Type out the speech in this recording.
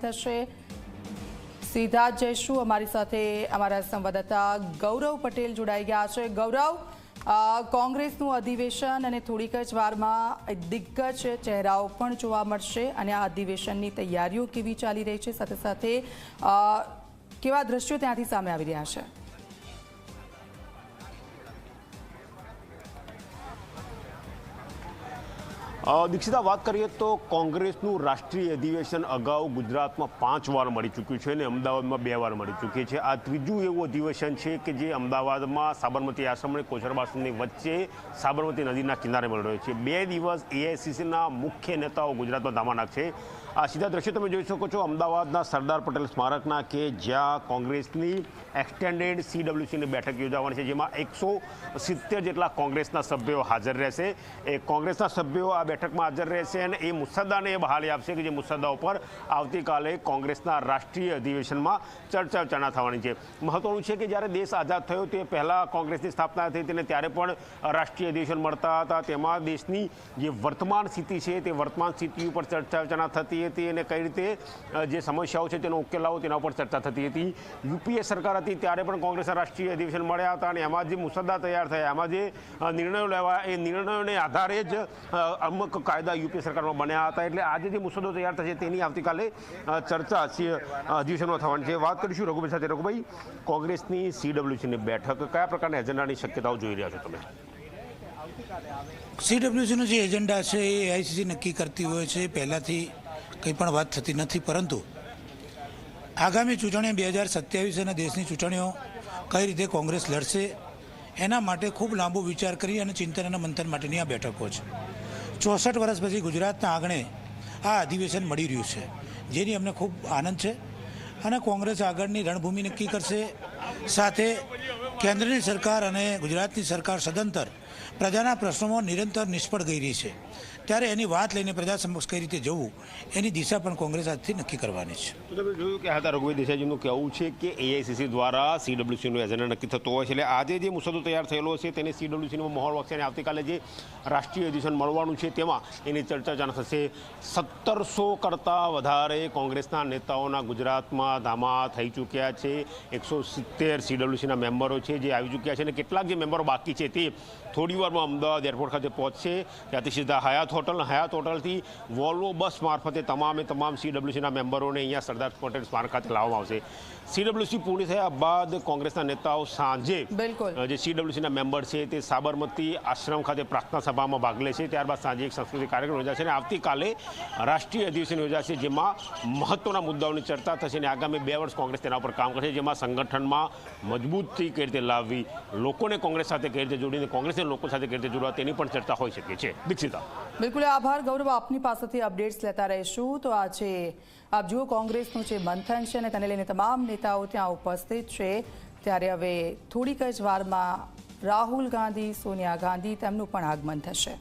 થશે? સીધા જ જઈશું, અમારી સાથે અમારા સંવાદદાતા ગૌરવ પટેલ જોડાઈ ગયા છે। ગૌરવ, કોંગ્રેસનું અધિવેશન અને થોડીક જ વારમાં દિગ્ગજ ચહેરાઓ પણ જોવા મળશે અને આ અધિવેશનની તૈયારીઓ કેવી ચાલી રહી છે, સાથે સાથે કેવા દ્રશ્યો ત્યાંથી સામે આવી રહ્યા છે? દીક્ષિતા, વાત કરીએ તો કોંગ્રેસનું રાષ્ટ્રીય અધિવેશન અગાઉ ગુજરાતમાં 5 વાર મળી ચૂક્યું છે અને અમદાવાદમાં 2 વાર મળી ચૂકી છે। આ ત્રીજું એવું અધિવેશન છે કે જે અમદાવાદમાં સાબરમતી આશ્રમ અને કોચરબા આશ્રમની વચ્ચે સાબરમતી નદીના કિનારે મળી રહ્યો છે। 2 દિવસ એઆઈસીસીના મુખ્ય નેતાઓ ગુજરાતમાં ધામા નાખશે। આ સીધા દ્રશ્યો તમે જોઈ શકો છો અમદાવાદના સરદાર પટેલ સ્મારકના, કે જ્યાં કોંગ્રેસની એક્સટેન્ડેડ CWCની બેઠક યોજાવાની છે, જેમાં 170 જેટલા કોંગ્રેસના સભ્યો હાજર રહેશે। એ કોંગ્રેસના સભ્યો આ બેઠકમાં હાજર રહેશે અને એ મુસદ્દાને એ બહાલી આપશે કે જે મુસદ્દા ઉપર આવતીકાલે કોંગ્રેસના રાષ્ટ્રીય અધિવેશનમાં ચર્ચા વિચારણા થવાની છે। મહત્વનું છે કે જ્યારે દેશ આઝાદ થયો તે પહેલાં કોંગ્રેસની સ્થાપના થઈ તેને ત્યારે પણ રાષ્ટ્રીય અધિવેશન મળતા હતા। તેમાં દેશની જે વર્તમાન સ્થિતિ છે તે વર્તમાન સ્થિતિ ઉપર ચર્ચા વિચારણા થતી હતી અને કઈ રીતે જે સમસ્યાઓ છે તેનો ઉકેલ લાવો તેના ઉપર ચર્ચા થતી હતી। યુપીએ સરકાર હતી ત્યારે પણ કોંગ્રેસના રાષ્ટ્રીય અધિવેશન મળ્યા હતા અને એમાં જે મુસદ્દા તૈયાર થયા, એમાં જે નિર્ણયો લેવાયા, એ નિર્ણયોને આધારે જ અમુક કાયદા યુપીએ સરકારમાં બન્યા હતા। એટલે આજે જે મુસદ્દો તૈયાર થશે તેની આવતીકાલે ચર્ચા અધિવેશનમાં થવાની છે। વાત કરીશું રઘુભાઈ સાથે। રઘુભાઈ, કોંગ્રેસની CWCની બેઠક કયા પ્રકારના એજન્ડાની શક્યતાઓ જોઈ રહ્યા છો તમે? CWCનો જે એજન્ડા છે એ AICC નક્કી કરતી હોય છે, પહેલાંથી કંઈ પણ વાત થતી નથી, પરંતુ આગામી ચૂંટણી 2027 અને દેશની ચૂંટણીઓ કઈ રીતે કોંગ્રેસ લડશે એના માટે ખૂબ લાંબો વિચાર કરી અને ચિંતન અને મંથન માટેની આ બેઠકો છે। 64 વર્ષ પછી ગુજરાતના આંગણે આ અધિવેશન મળી રહ્યું છે, જેની અમને ખૂબ આનંદ છે અને કોંગ્રેસ આગળની રણભૂમિ નક્કી કરશે। સાથે કેન્દ્રની સરકાર અને ગુજરાતની સરકાર સદંતર પ્રજાના પ્રશ્નોમાં નિરંતર નિષ્ફળ ગઈ રહી છે, ત્યારે એની વાત લઈને પ્રજા સમક્ષ કઈ રીતે જવું એની દિશા પણ કોંગ્રેસ આજથી નક્કી કરવાની છે। તો તમે જોયું કે હતા રઘુભાઈ દેસાઈજીનું કહેવું છે કે AICC દ્વારા CWCનો એજન્ડા નક્કી થતો હોય છે, એટલે આજે જે મુસદ્દો તૈયાર થયેલો છે તેને CWCનો માહોલ વાગશે અને આવતીકાલે જે રાષ્ટ્રીય અધિવેશન મળવાનું છે તેમાં એની ચર્ચા જાણ થશે। 1700 કરતાં વધારે કોંગ્રેસના નેતાઓના ગુજરાતમાં ધામા થઈ ચૂક્યા છે। 170 CWCના મેમ્બરો છે જે આવી ચૂક્યા છે અને કેટલાક જે મેમ્બરો બાકી છે તે થોડી વારમાં અમદાવાદ એરપોર્ટ ખાતે પહોંચશે। ત્યાંથી સીધા હયાત હોટલથી વોલ્વો બસ મારફતે તમામ CWCના મેમ્બરોને અહીંયા સરદાર પટેલ સ્મારક ખાતે લાવવામાં આવશે। CWC પૂરી થયા બાદ કોંગ્રેસના નેતાઓ સાંજે જે CWCના મેમ્બર છે તે સાબરમતી આશ્રમ ખાતે પ્રાર્થના સભામાં ભાગ લેશે। ત્યારબાદ સાંજે એક સાંસ્કૃતિક કાર્યક્રમ યોજાશે અને આવતીકાલે રાષ્ટ્રીય અધિવેશન યોજાશે, જેમાં મહત્વના મુદ્દાઓની ચર્ચા થશે અને આગામી 2 વર્ષ કોંગ્રેસ તેના પર કામ કરશે, જેમાં સંગઠનમાં મજબૂતી કઈ રીતે લાવવી, લોકોને કોંગ્રેસ સાથે કઈ રીતે જોડીને કોંગ્રેસને લોકો સાથે કઈ રીતે જોડવા તેની પણ ચર્ચા હોઈ શકે છે। દીક્ષિતા, બિલકુલ આભાર ગૌરવ, આપની પાસેથી અપડેટ્સ લેતા રહીશું। તો આજે આપ જુઓ કોંગ્રેસનું જે મંથન છે અને તેને લઈને તમામ નેતાઓ ત્યાં ઉપસ્થિત છે, ત્યારે હવે થોડીક જ વારમાં રાહુલ ગાંધી, સોનિયા ગાંધી તેમનું પણ આગમન થશે।